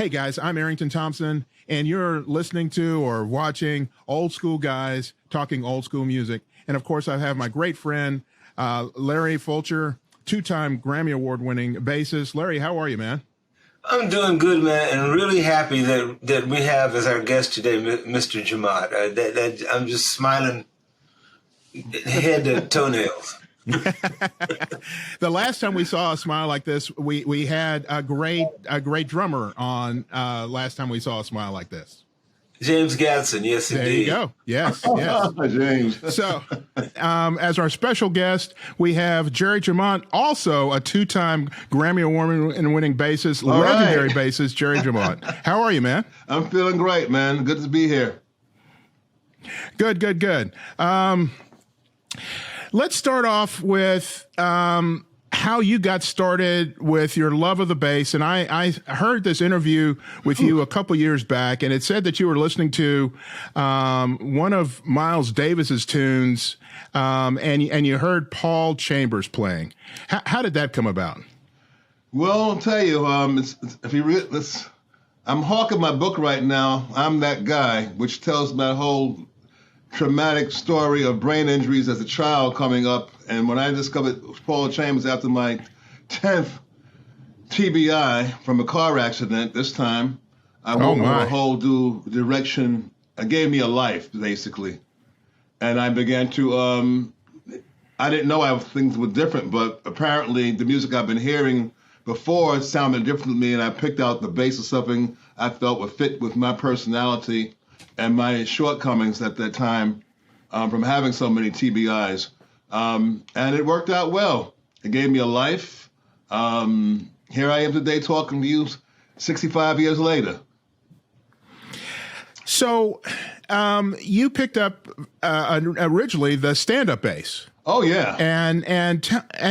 Hey guys, I'm Errington Thompson, and you're listening to or watching Old School Guys talking old school music. And of course, I have my great friend, Larry Fulcher, two-time Grammy Award-winning bassist. Larry, how are you, man? I'm doing good, man, and really happy that we have as our guest today, Mr. Jemmott. I'm just smiling head to toenails. The last time we saw a smile like this, we had a great drummer on. Last time we saw a smile like this, James Gadson. Yes, there indeed. you go. Yes. James. So, as our special guest, we have Jerry Jemmott, also a two-time Grammy Award-winning bassist, legendary bassist, Jerry Jemmott. How are you, man? I'm feeling great, man. Good to be here. Good. Let's start off with how you got started with your love of the bass. And I heard this interview with you a couple years back, and it said that you were listening to one of Miles Davis's tunes, and you heard Paul Chambers playing. How did that come about? Well, I'll tell you, I'm hawking my book right now, I'm That Guy, which tells my whole traumatic story of brain injuries as a child coming up. And when I discovered Paul Chambers after my 10th TBI from a car accident, this time I went in a whole new direction. It gave me a life, basically. And I began to, I didn't know things were different, but apparently the music I've been hearing before sounded different to me, and I picked out the bass of something I felt would fit with my personality and my shortcomings at that time from having so many TBIs. And it worked out well. It gave me a life. Here I am today talking to you 65 years later. So you picked up originally the stand-up bass. Oh, yeah. And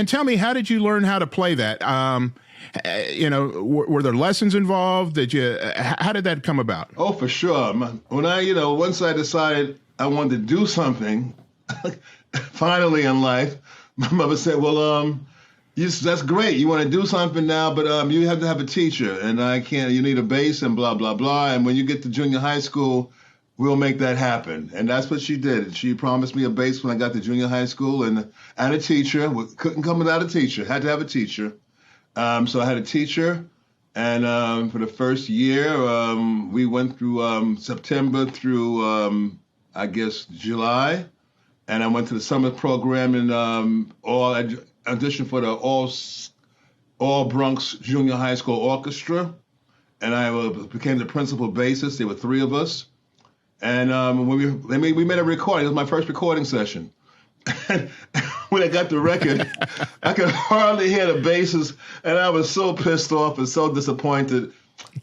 tell me, how did you learn how to play that? Were there lessons involved? How did that come about? Oh, for sure. When once I decided I wanted to do something, finally in life, my mother said, well, that's great. You want to do something now, but you have to have a teacher, and you need a bass and blah, blah, blah. And when you get to junior high school, we'll make that happen. And that's what she did. She promised me a bass when I got to junior high school and a teacher. Couldn't come without a teacher. Had to have a teacher. So I had a teacher, and for the first year, we went through September through, July, and I went to the summer program and auditioned for the All Bronx Junior High School Orchestra, and I became the principal bassist. There were three of us, and when we made a recording. It was my first recording session. When I got the record, I could hardly hear the basses, and I was so pissed off and so disappointed.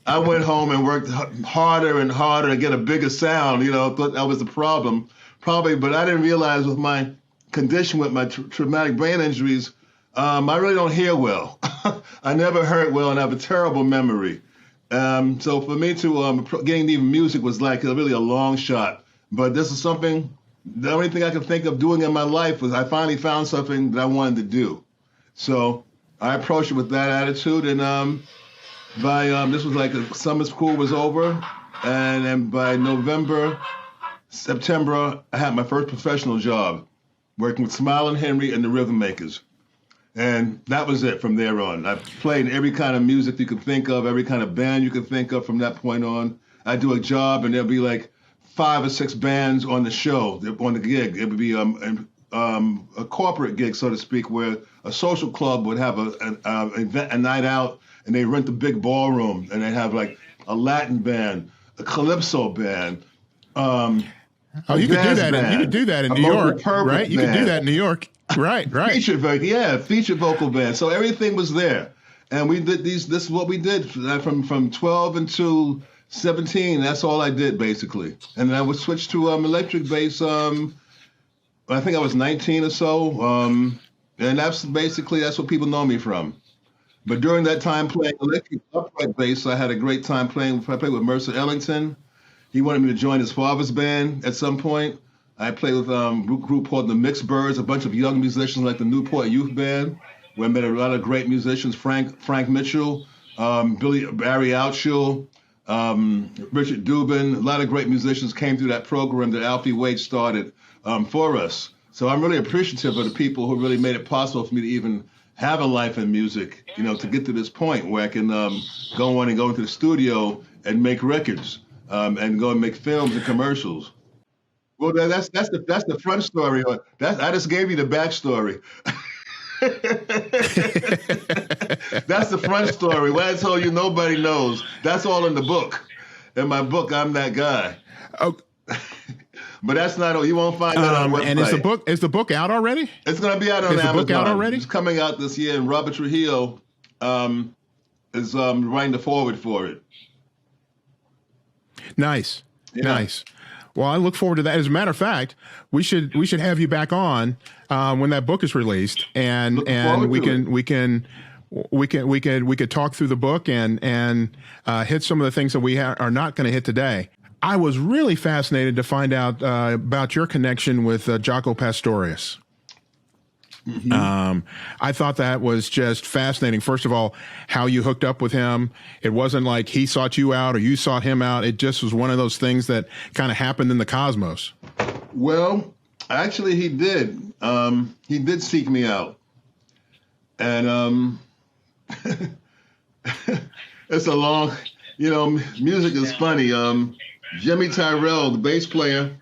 I went home and worked harder and harder to get a bigger sound. Thought that was the problem, probably. But I didn't realize with my condition, with my traumatic brain injuries, I really don't hear well. I never heard well, and I have a terrible memory. So for me to getting even music was like really a long shot. But this is something. The only thing I could think of doing in my life was I finally found something that I wanted to do. So I approached it with that attitude, and this was like summer school was over, and then by September, I had my first professional job working with Smile and Henry and the Rhythm Makers. And that was it from there on. I played every kind of music you could think of, every kind of band you could think of from that point on. I'd do a job, and there'd be like 5 or 6 bands on the show, on the gig. It would be a corporate gig, so to speak, where a social club would have a night out, and they rent the big ballroom, and they have like a Latin band, a calypso band. You could do that. You could do that in New York, right? You could do that in New York, right? Featured vocal band. So everything was there, and we did these. This is what we did from 12 until 17, that's all I did, basically. And then I would switch to electric bass, I think I was 19 or so. And that's what people know me from. But during that time playing electric upright bass, I had a great time playing. I played with Mercer Ellington. He wanted me to join his father's band at some point. I played with a group called the Mixed Birds, a bunch of young musicians like the Newport Youth Band, where I met a lot of great musicians, Frank Mitchell, Barry Outshall, Richard Dubin, a lot of great musicians came through that program that Alfie Wade started for us. So I'm really appreciative of the people who really made it possible for me to even have a life in music, to get to this point where I can go on and go into the studio and make records and go and make films and commercials. Well, that's the front story. I just gave you the backstory. That's the front story. What I told you, nobody knows. That's all in the book. In my book, I'm that guy. Oh. But that's not all. You won't find that on the website. And is the book out already? It's going to be out on Amazon. Is the book out already? It's coming out this year, and Robert Trujillo is writing the foreword for it. Nice. Well, I look forward to that. As a matter of fact, we should have you back on when that book is released, and we could talk through the book and hit some of the things that we are not going to hit today. I was really fascinated to find out about your connection with Jaco Pastorius. Mm-hmm. I thought that was just fascinating. First of all, how you hooked up with him. It wasn't like he sought you out or you sought him out. It just was one of those things that kind of happened in the cosmos. Well, actually, he did. He did seek me out. And it's a long, music is funny. Jimmy Tyrell, the bass player,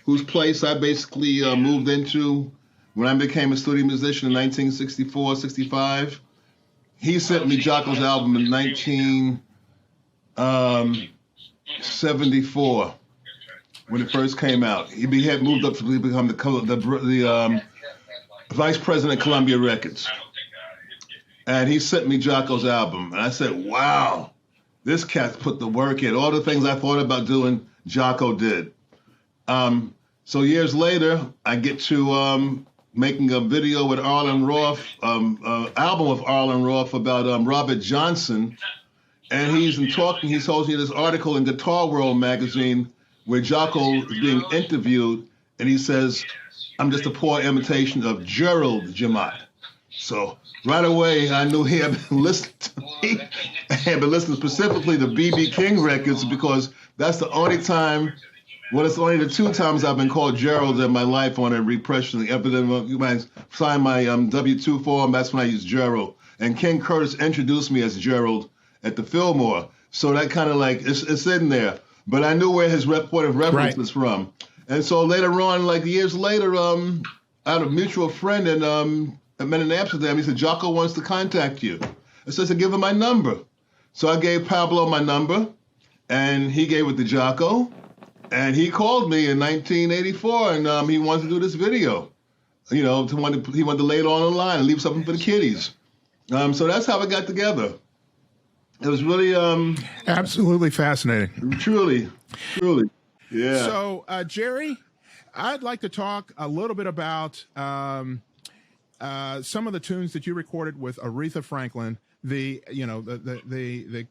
whose place I basically moved into when I became a studio musician in 1964, 65, he sent me Jaco's album in 1974 when it first came out. He had moved up to become the vice president of Columbia Records. And he sent me Jaco's album. And I said, wow, this cat put the work in. All the things I thought about doing, Jaco did. So years later, I get to making a video with Arlen Roth, album of Arlen Roth about Robert Johnson. And he told me this article in Guitar World magazine where Jaco is being interviewed, and he says, I'm just a poor imitation of Gerald Jemmott. So right away, I knew he had been listening to me. I had been listening specifically to B.B. King records because that's the only time, well, it's only the two times I've been called Gerald in my life on a repression. When I signed my W-2 form, that's when I used Gerald. And King Curtis introduced me as Gerald at the Fillmore. So that kind of it's in there. But I knew where his point of reference was from. And so later on, years later, I had a mutual friend I met in Amsterdam. He said, Jaco wants to contact you. I said, give him my number. So I gave Pablo my number, and he gave it to Jaco. And he called me in 1984, and he wanted to do this video. He wanted to lay it on the line and leave something for the kiddies. So that's how it got together. It was really absolutely fascinating. Truly. Yeah. So, Jerry, I'd like to talk a little bit about some of the tunes that you recorded with Aretha Franklin, the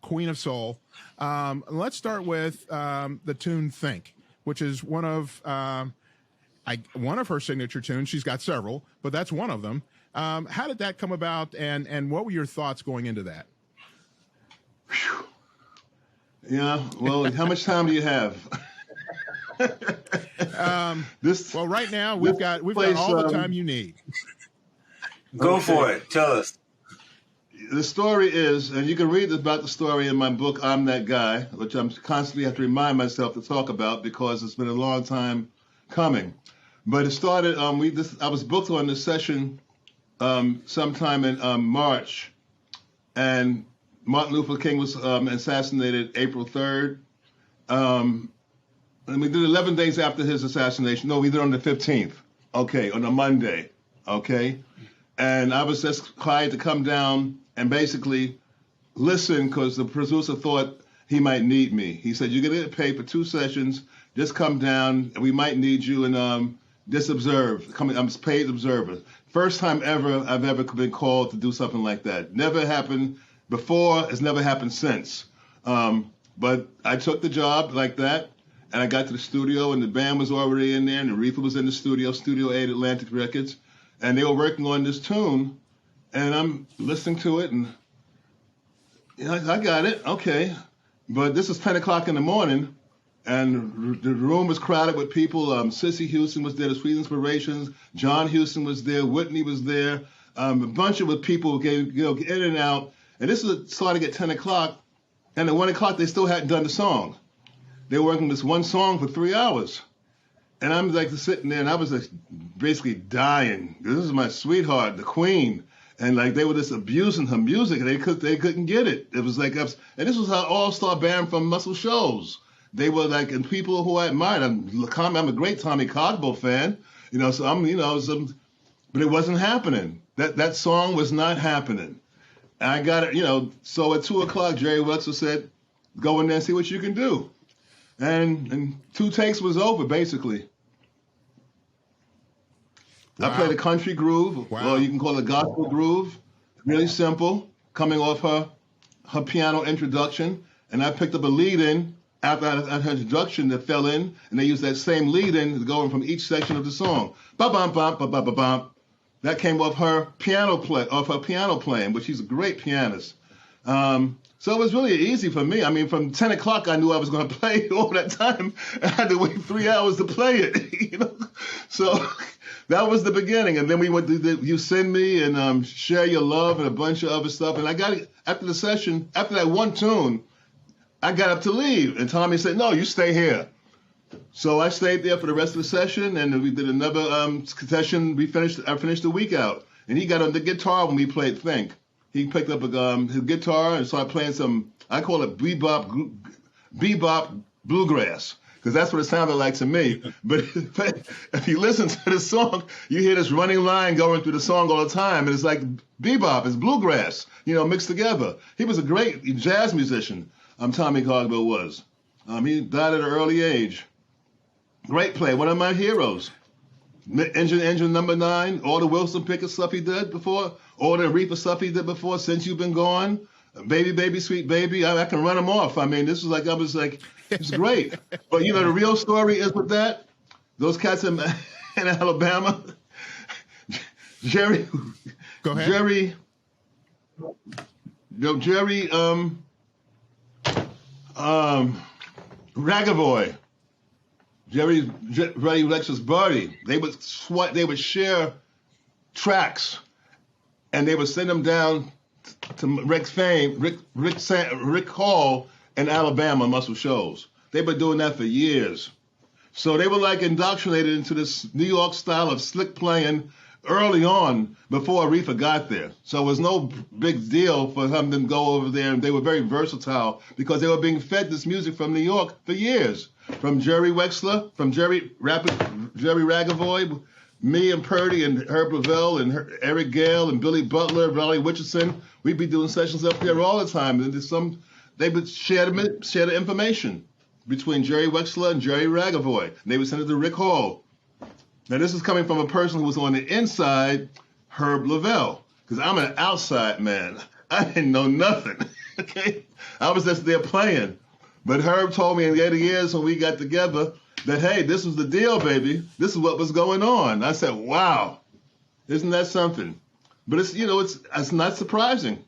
Queen of Soul. Let's start with the tune "Think," which is one of her signature tunes. She's got several, but that's one of them. How did that come about, and what were your thoughts going into that? Whew. Yeah. Well, how much time do you have? Well, right now we've got all the time you need. Go for it. Tell us. The story is, and you can read about the story in my book, I'm That Guy, which I'm constantly have to remind myself to talk about because it's been a long time coming. But it started, I was booked on this session sometime in March, and Martin Luther King was assassinated April 3rd. And we did 11 days after his assassination. No, we did on the 15th. Okay, on a Monday. Okay. And I was just hired to come down and basically listen because the producer thought he might need me. He said, you're going to get paid for 2 sessions. Just come down and we might need you and just observe. I'm a paid observer. First time ever I've ever been called to do something like that. Never happened before. It's never happened since. But I took the job like that. And I got to the studio, and the band was already in there, and Aretha was in the studio, Studio 8 Atlantic Records, and they were working on this tune, and I'm listening to it, and I got it, okay. But this is 10 o'clock in the morning, and the room was crowded with people. Cissy Houston was there, the Sweet Inspirations. John Houston was there. Whitney was there. A bunch of people came, in and out. And this was starting at 10 o'clock. And at 1 o'clock, they still hadn't done the song. They were working this one song for 3 hours. And I'm like sitting there, and I was like basically dying. This is my sweetheart, the queen. And like they were just abusing her music, and they couldn't get it. It was like, and this was an all-star band from Muscle Shoals. They were like, and people who I admired. I'm a great Tommy Cogbo fan, so but it wasn't happening. That song was not happening. And I got it, so at 2 o'clock, Jerry Wexler said, go in there and see what you can do. And 2 takes was over, basically. Wow. I played a country groove, or you can call it a gospel groove. Really simple, coming off her piano introduction. And I picked up a lead-in after her introduction that fell in, and they used that same lead-in going from each section of the song. Ba-bum, bum, ba-ba-ba-bum. That came off her piano playing, but she's a great pianist. So it was really easy for me. I mean, from 10 o'clock, I knew I was going to play all that time. I had to wait 3 hours to play it, So that was the beginning. And then we went to You Send Me and Share Your Love and a bunch of other stuff. And I got it after the session, after that one tune, I got up to leave. And Tommy said, no, you stay here. So I stayed there for the rest of the session, and we did another session. I finished the week out. And he got on the guitar when we played Think. He picked up his guitar and started playing some, I call it bebop bluegrass, because that's what it sounded like to me. But if you listen to the song, you hear this running line going through the song all the time, and it's like bebop, it's bluegrass, mixed together. He was a great jazz musician, Tommy Cogbo was. He died at an early age. Great player, one of my heroes. Engine number 9, all the Wilson Pickett stuff he did before, all the Aretha stuff he did before, Since You've Been Gone, Baby, Baby, Sweet Baby. I can run them off. I mean, this was like, it's great. But the real story is with that, those cats in Alabama, Jerry, go ahead. Jerry, Ragavoy, Jerry Lexus Birdie, they would share tracks, and they would send them down to Rick Hall in Alabama, Muscle Shoals. They've been doing that for years. So they were like indoctrinated into this New York style of slick playing early on before Aretha got there. So it was no big deal for them to go over there, and they were very versatile because they were being fed this music from New York for years. From Jerry Wexler, from Jerry Ragavoy, me and Purdy and Herb Lavelle and Eric Gale and Billy Butler, Raleigh Richardson, we'd be doing sessions up there all the time. And they would share the information between Jerry Wexler and Jerry Ragavoy. And they would send it to Rick Hall. Now, this is coming from a person who was on the inside, Herb Lavelle, because I'm an outside man. I didn't know nothing, okay? I was just there playing. But Herb told me in the 80 years when we got together that, hey, this was the deal, baby. This is what was going on. I said, wow, isn't that something? But it's not surprising.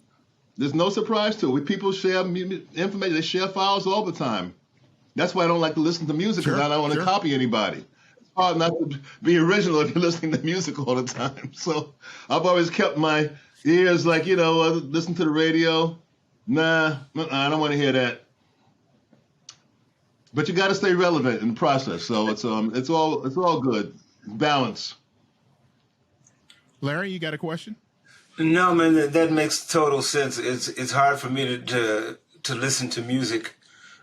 There's no surprise to it. When people share information, they share files all the time. That's why I don't like to listen to music, because I don't want to copy anybody. It's hard not to be original if you're listening to music all the time. So I've always kept my ears like, listen to the radio. Nah, I don't want to hear that. But you got to stay relevant in the process. So it's all good. Balance. Larry, you got a question? No, man, that makes total sense. It's hard for me to listen to music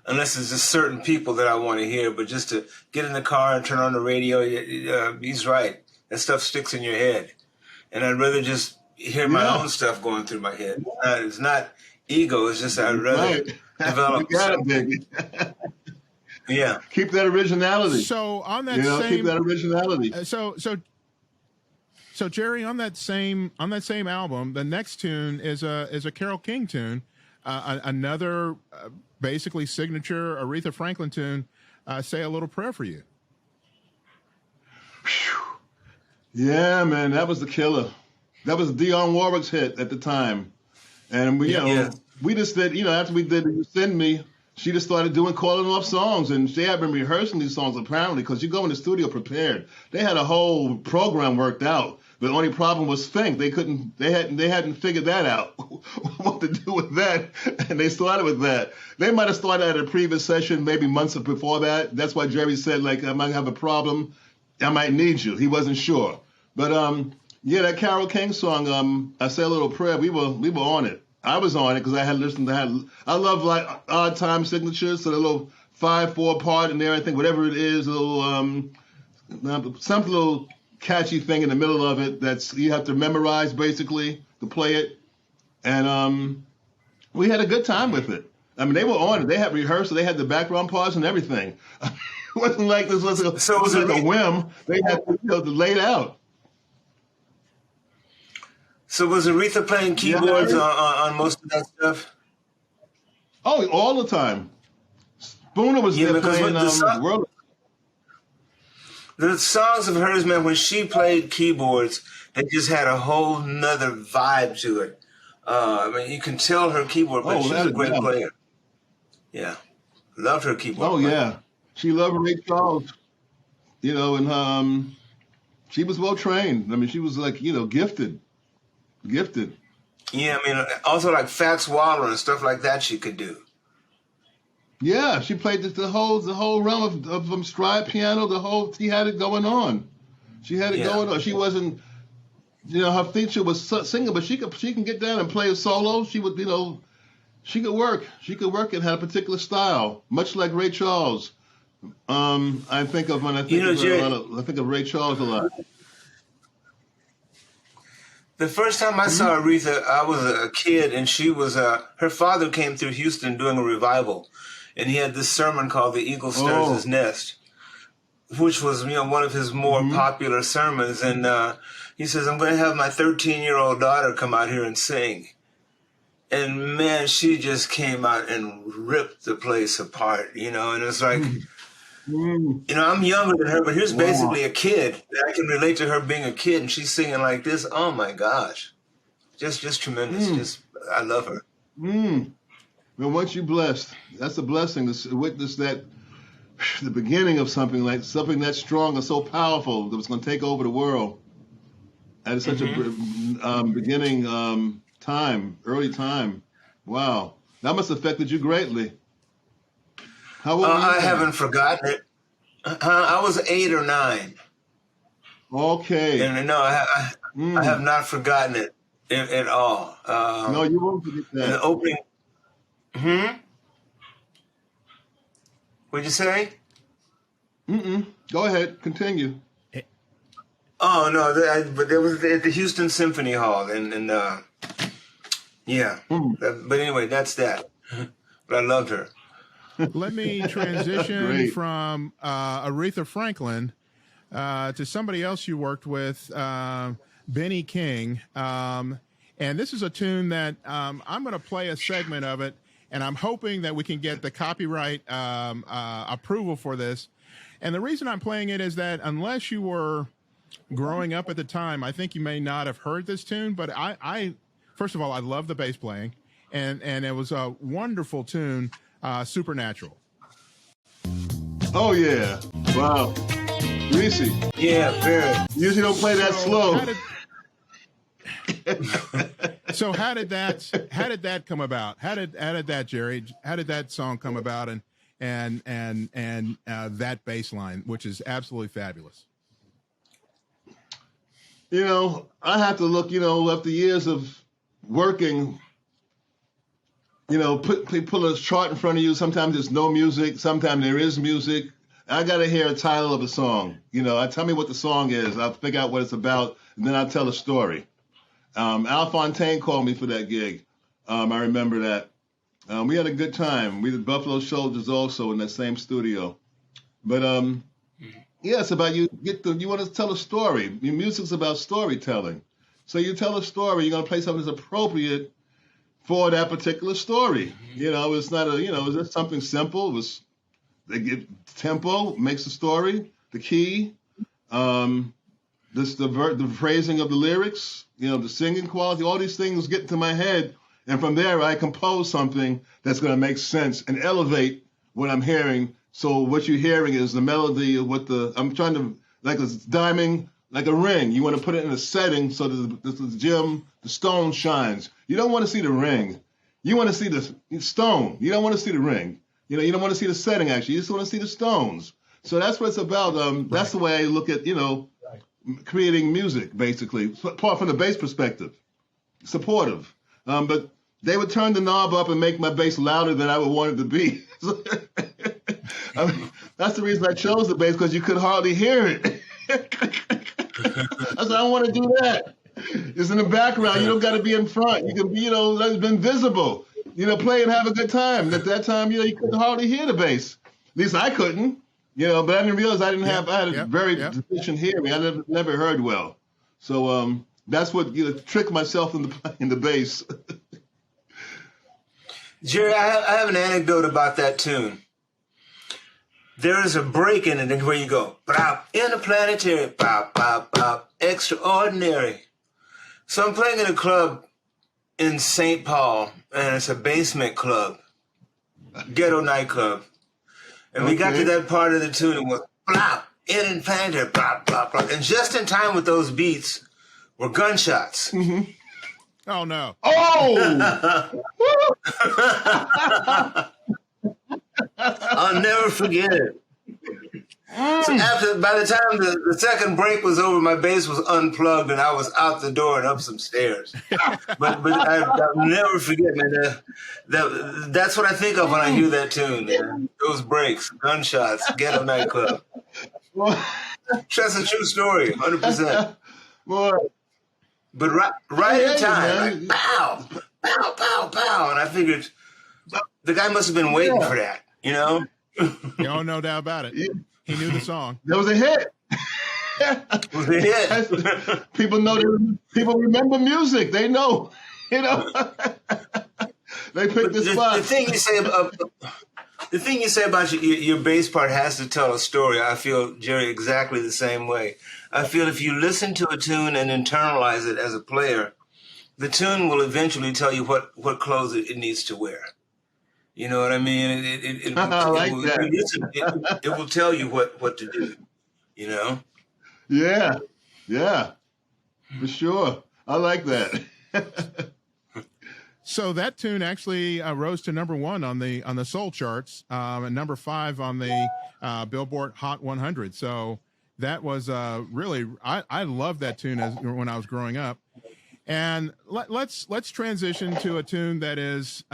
unless it's just certain people that I want to hear. But just to get in the car and turn on the radio, he's right. That stuff sticks in your head. And I'd rather just hear my own stuff going through my head. It's not ego. It's just I'd rather develop. You got it, baby. Yeah. Keep that originality. So on that keep that originality. So Jerry, on that same album, the next tune is a Carole King tune, another basically signature Aretha Franklin tune. Say a Little Prayer for You. Yeah, man, that was the killer. That was Dionne Warwick's hit at the time, and we just did. After we did "You Send Me," she just started calling off songs, and they had been rehearsing these songs apparently, because you go in the studio prepared. They had a whole program worked out. The only problem was Fink. They hadn't figured that out, what to do with that, and they started with that. They might have started at a previous session, maybe months before that. That's why Jerry said, like, I might have a problem. I might need you. He wasn't sure, but yeah, that Carole King song, I Say a Little Prayer. We were on it. I was on it because I had listened to that. I love like odd time signatures, so the little 5/4 part in there. I think whatever it is, a little something little catchy thing in the middle of it that's you have to memorize basically to play it. And we had a good time with it. I mean, they were on it. They had rehearsal. They had the background parts and everything. It wasn't like this was like a whim. They had to lay it out. So was Aretha playing keyboards on most of that stuff? Oh, all the time. Spooner was there playing the songs of hers, man, when she played keyboards, they just had a whole nother vibe to it. I mean, you can tell her keyboard player. She's a great player. Yeah. Loved her keyboard player. Yeah. She loved Ray Charles, and she was well trained. I mean, she was like, gifted. Yeah, I mean, also like Fats Waller and stuff like that she could do. Yeah, she played the whole realm of stride piano. She had it going on. She had it going on. She wasn't, her feature was singing, but she can get down and play a solo. She would, she could work. She could work and had a particular style, much like Ray Charles. I think of I think of Ray Charles a lot. The first time I saw Aretha, I was a kid, and she was her father came through Houston doing a revival, and he had this sermon called "The Eagle Stirs His Nest," which was one of his more popular sermons. And he says, "I'm going to have my 13-year-old daughter come out here and sing," and man, she just came out and ripped the place apart, and it's like. I'm younger than her, but here's basically a kid. I can relate to her being a kid, and she's singing like this. Oh my gosh, just tremendous. I love her. Well, once you're blessed, that's a blessing to witness that the beginning of something that strong and so powerful that was going to take over the world at such a beginning early time. Wow, that must have affected you greatly. How old were you? I haven't forgotten it. I was 8 or 9. Okay. And no, I have not forgotten it at all. No, you won't forget that. In the opening. What'd you say? Go ahead. Continue. Oh no, but there was at the Houston Symphony Hall, and yeah. But anyway, that's that. But I loved her. Let me transition from Aretha Franklin to somebody else you worked with, Benny King. And this is a tune that I'm going to play a segment of it, and I'm hoping that we can get the copyright approval for this. And the reason I'm playing it is that unless you were growing up at the time, I think you may not have heard this tune. But I first of all, I love the bass playing, and it was a wonderful tune. Supernatural. Oh yeah! Wow, Reese. Yeah, very. Usually don't play that slow. So how did that come about? How did that, Jerry? How did that song come about? And that bass line, which is absolutely fabulous. I have to look. After years of working. Pull a chart in front of you. Sometimes there's no music. Sometimes there is music. I got to hear a title of a song. Tell me what the song is. I'll figure out what it's about, and then I'll tell a story. Al Fontaine called me for that gig. I remember that. We had a good time. We did Buffalo Soldiers also in that same studio. But, it's about you want to tell a story. Your music's about storytelling. So you tell a story. You're going to play something that's appropriate for that particular story. It's not it's just something simple. It was the tempo makes the story, the key, the phrasing of the lyrics, the singing quality, all these things get into my head, And from there, I compose something that's going to make sense and elevate what I'm hearing. So what you're hearing is the melody of what I'm trying to, like a diamond, like a ring. You want to put it in a setting so that the gem, the stone shines. You don't want to see the ring. You want to see the stone. You don't want to see the ring. You don't want to see the setting, actually. You just want to see the stones. So that's what it's about. That's the way I look at, creating music, basically, apart from the bass perspective. Supportive. But they would turn the knob up and make my bass louder than I would want it to be. That's the reason I chose the bass, because you could hardly hear it. I said, I don't want to do that. It's in the background. You don't got to be in front. You can be, invisible. Play and have a good time. At that time, you couldn't hardly hear the bass. At least I couldn't. But I didn't realize I had a very deficient hearing. I never heard well. So that's what tricked myself in the bass. Jerry, I have an anecdote about that tune. There is a break in it where you go, bop, interplanetary, bop, bop, bop, extraordinary. So I'm playing in a club in St. Paul, and it's a basement club, ghetto nightclub. And we got to that part of the tune and was blop, interplanetary, blop, blop, blop. And just in time with those beats were gunshots. Mm-hmm. Oh, no. Oh! I'll never forget it. So by the time the second break was over, my bass was unplugged and I was out the door and up some stairs. but I'll never forget, man. That's what I think of when I hear that tune, man. Those breaks, gunshots, ghetto nightclub. That's a true story, 100%. But right in time, like, pow, pow, pow, pow. And I figured the guy must have been waiting for that, Oh, no doubt about it. He knew the song. That was a hit. It was a hit. People know. People remember music. They know. They pick the spot. The thing you say about your bass part has to tell a story. I feel, Jerry, exactly the same way. I feel if you listen to a tune and internalize it as a player, the tune will eventually tell you what clothes it needs to wear. You know what I mean? It will tell you what to do, Yeah, for sure. I like that. So that tune actually rose to number 1 on the soul charts, and number 5 on the Billboard Hot 100. So that was really, I loved that tune when I was growing up. And let's transition to a tune that is,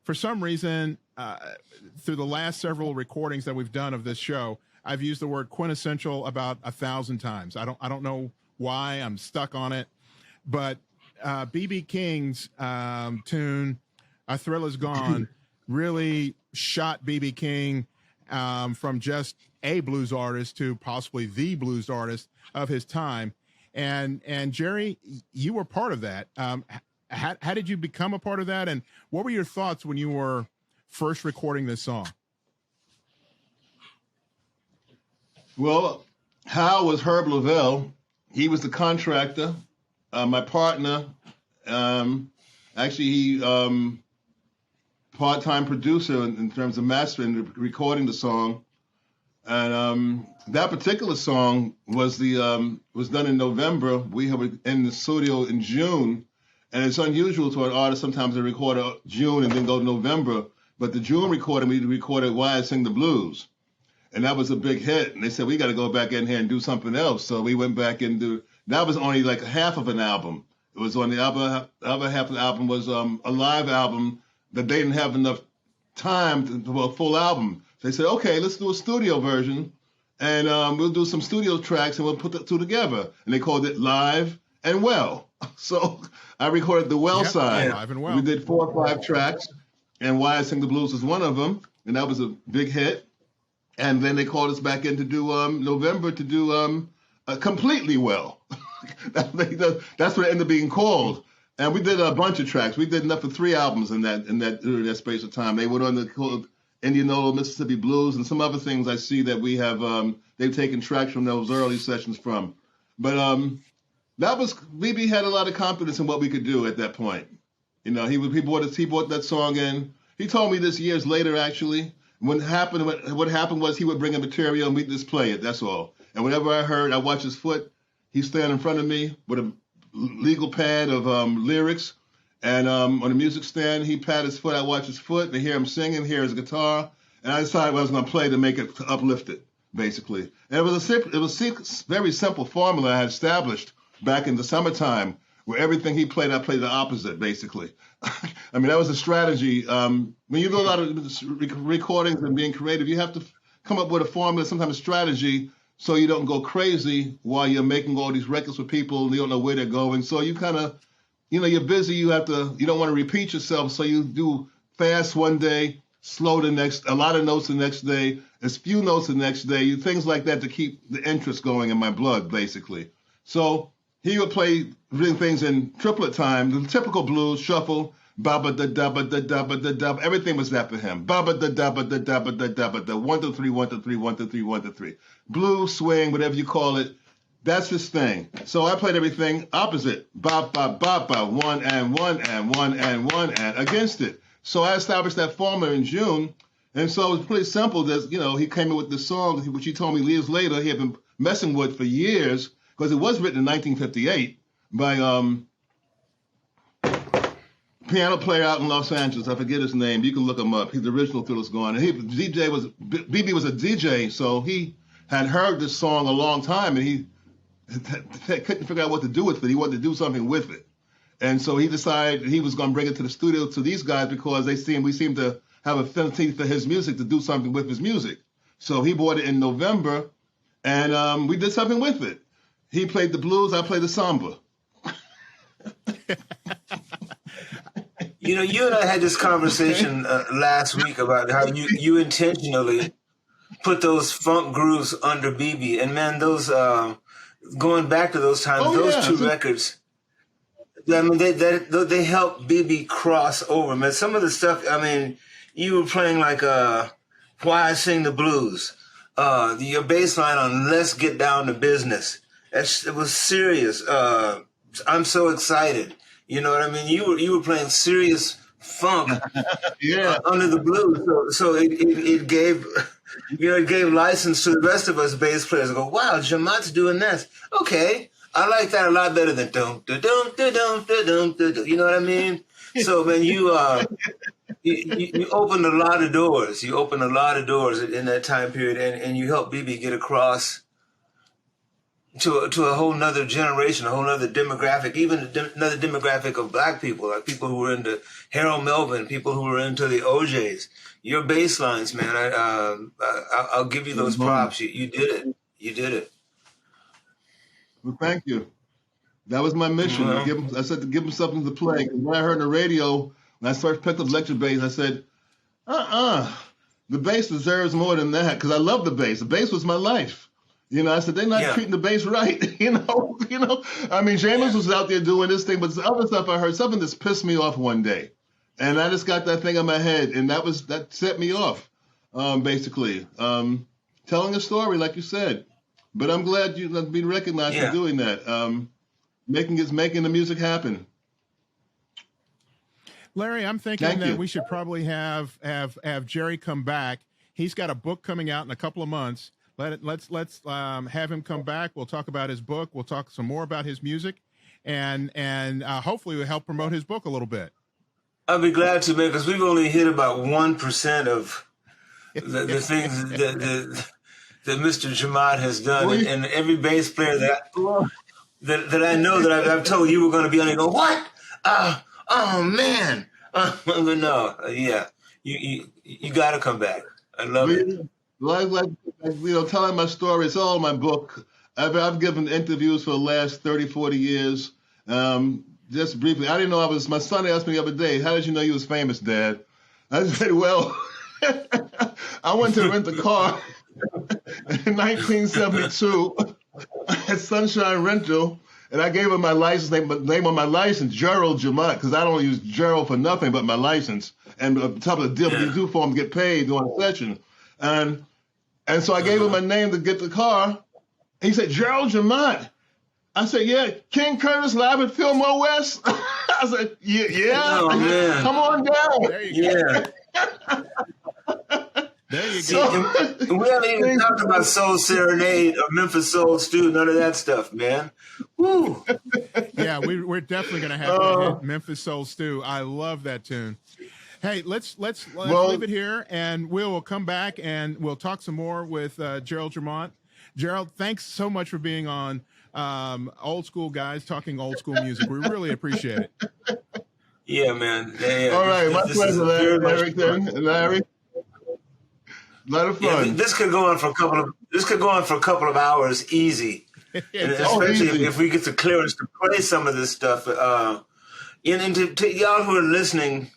for some reason, through the last several recordings that we've done of this show, I've used the word quintessential about 1,000 times. I don't know why. I'm stuck on it. But B.B. King's tune, A Thrill Is Gone, really shot B.B. King from just a blues artist to possibly the blues artist of his time. And Jerry, you were part of that. How did you become a part of that? And what were your thoughts when you were first recording this song? Well, Hal was Herb Lavelle. He was the contractor. My partner, actually, he part-time producer in terms of mastering and recording the song. And that particular song was done in November. We were in the studio in June. And it's unusual to an artist sometimes to record June and then go to November. But the June recording, we recorded Why I Sing the Blues. And that was a big hit. And they said, we got to go back in here and do something else. So we went back and that was only like half of an album. It was on the other half of the album was a live album that they didn't have enough time to do a full album. So they said, okay, let's do a studio version. And we'll do some studio tracks and we'll put the two together. And they called it Live and Well. So I recorded the well side. Live and Well. We did 4 or 5 tracks, and Why I Sing the Blues was one of them, and that was a big hit. And then they called us back in to do November to do Completely Well. That's what it ended up being called. And we did a bunch of tracks. We did enough for 3 albums in that space of time. They went on to Indianola, Mississippi Blues, and some other things I see that we have. They've taken tracks from those early sessions from, but. That was, BB had a lot of confidence in what we could do at that point. He bought that song in. He told me this years later, actually. What happened was he would bring a material and we'd just play it. That's all. And whenever I watch his foot. He'd stand in front of me with a legal pad of lyrics, and on the music stand, he'd pat his foot. I watch his foot, and I hear him singing, hear his guitar, and I decided what I was going to play to make it to uplift it, basically. And it was a very simple formula I had established back in the summertime, where everything he played, I played the opposite, basically. I mean, that was a strategy. When you do a lot of recordings and being creative, you have to come up with a formula, sometimes a strategy, so you don't go crazy while you're making all these records for people and you don't know where they're going. So you kind of, you're busy. You don't want to repeat yourself. So you do fast one day, slow the next, a lot of notes the next day, as few notes the next day, things like that to keep the interest going in my blood, basically. So he would play things in triplet time, the typical blues, shuffle, ba-ba da da ba da da ba da da. Everything was that for him. Ba-ba da da ba da da ba da da ba da. 1 2 3 1 2 3 1 2 3 1 2 3. Blues, swing, whatever you call it. That's his thing. So I played everything opposite. Ba ba ba ba. 1 and 1 and 1 and 1 and against it. So I established that formula in June, and so it was pretty simple. That he came in with this song, which he told me years later he had been messing with for years, because it was written in 1958 by piano player out in Los Angeles. I forget his name. You can look him up. He's the original Phyllis Gordon. BB was a DJ, so he had heard this song a long time, and he couldn't figure out what to do with it. He wanted to do something with it. And so he decided he was going to bring it to the studio to these guys because we seemed to have affinity for his music, to do something with his music. So he bought it in November, and we did something with it. He played the blues, I played the samba. You and I had this conversation last week about how you intentionally put those funk grooves under BB. And man, those going back to those times, those two records, I mean, they helped BB cross over, man. Some of the stuff, I mean, you were playing like Why I Sing the Blues, your bass line on Let's Get Down to Business. It was serious. I'm so excited. You know what I mean? You were playing serious funk under the blues. So it gave license to the rest of us bass players to go, wow, Jemott's doing this. Okay, I like that a lot better than dum da dum da dum da dum da dum. You know what I mean? So man, you opened a lot of doors. You opened a lot of doors in that time period, and you helped BB get across to a whole nother generation, a whole nother demographic, even another demographic of black people, like people who were into Harold Melvin, people who were into the OJs. Your bass lines, man, I'll give you those props. You did it. You did it. Well, thank you. That was my mission. I said to give them something to play. When I heard the radio, when I first picked up electric bass, I said, the bass deserves more than that, because I love the bass. The bass was my life. I said, they're not treating the bass right. I mean, James was out there doing this thing, but the other stuff I heard, something that's pissed me off one day. And I just got that thing in my head, and that set me off, basically. Telling a story, like you said. But I'm glad you've been recognized for doing that, making the music happen. Larry, I'm thinking that we should probably have Jerry come back. He's got a book coming out in a couple of months. Let's have him come back. We'll talk about his book. We'll talk some more about his music, and hopefully we'll help promote his book a little bit. I'll be glad to, man, because we've only hit about 1% of the things that Mr. Jemmott has done, and every bass player that I know that I've told you were going to be on, you go, what? Oh man, no, you got to come back. I love it. Like telling my story, it's all in my book. I've given interviews for the last 30, 40 years. Just briefly, I didn't know my son asked me the other day, how did you know you was famous, Dad? I said, well, I went to rent a car in 1972 at Sunshine Rental, and I gave him my license name on my license, Gerald Jemmott, because I don't use Gerald for nothing but my license. And on top of the deal that you do for him to get paid during the session. And so I gave him my name to get the car. He said, Gerald Jemmott. I said, yeah, King Curtis live at Fillmore West. I was like, yeah. Oh, man. Come on down. There you go. Yeah. There you See, go. and we haven't even talked about Soul Serenade or Memphis Soul Stew, none of that stuff, man. Woo. Yeah, we're definitely going to have to hit Memphis Soul Stew. I love that tune. Hey, let's leave it here, and we'll come back and we'll talk some more with Gerald Jemmott. Gerald, thanks so much for being on Old School Guys Talking Old School Music. We really appreciate it. Yeah, man. Yeah. All right, my pleasure, Larry. A lot of fun. Yeah, this could go on for a couple of hours, easy. And especially if we get the clearance to play some of this stuff. And to y'all who are listening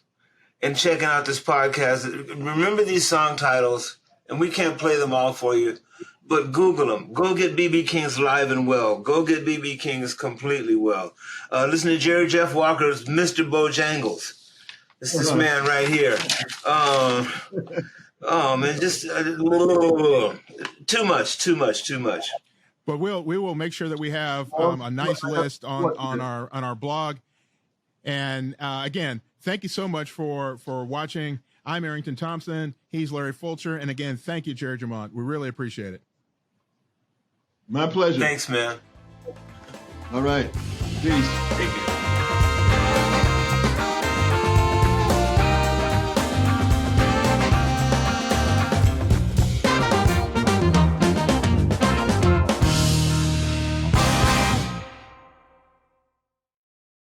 and checking out this podcast, remember these song titles, and we can't play them all for you, but Google them. Go get B.B. King's Live and Well. Go get B.B. King's Completely Well. Listen to Jerry Jeff Walker's Mr. Bojangles. It's this man right here. Oh man, just too much. But we will make sure that we have a nice list on our blog. And again, thank you so much for watching. I'm Errington Thompson. He's Larry Fulcher. And again, thank you, Jerry Jemmott. We really appreciate it. My pleasure. Thanks, man. All right. Peace. Thank you.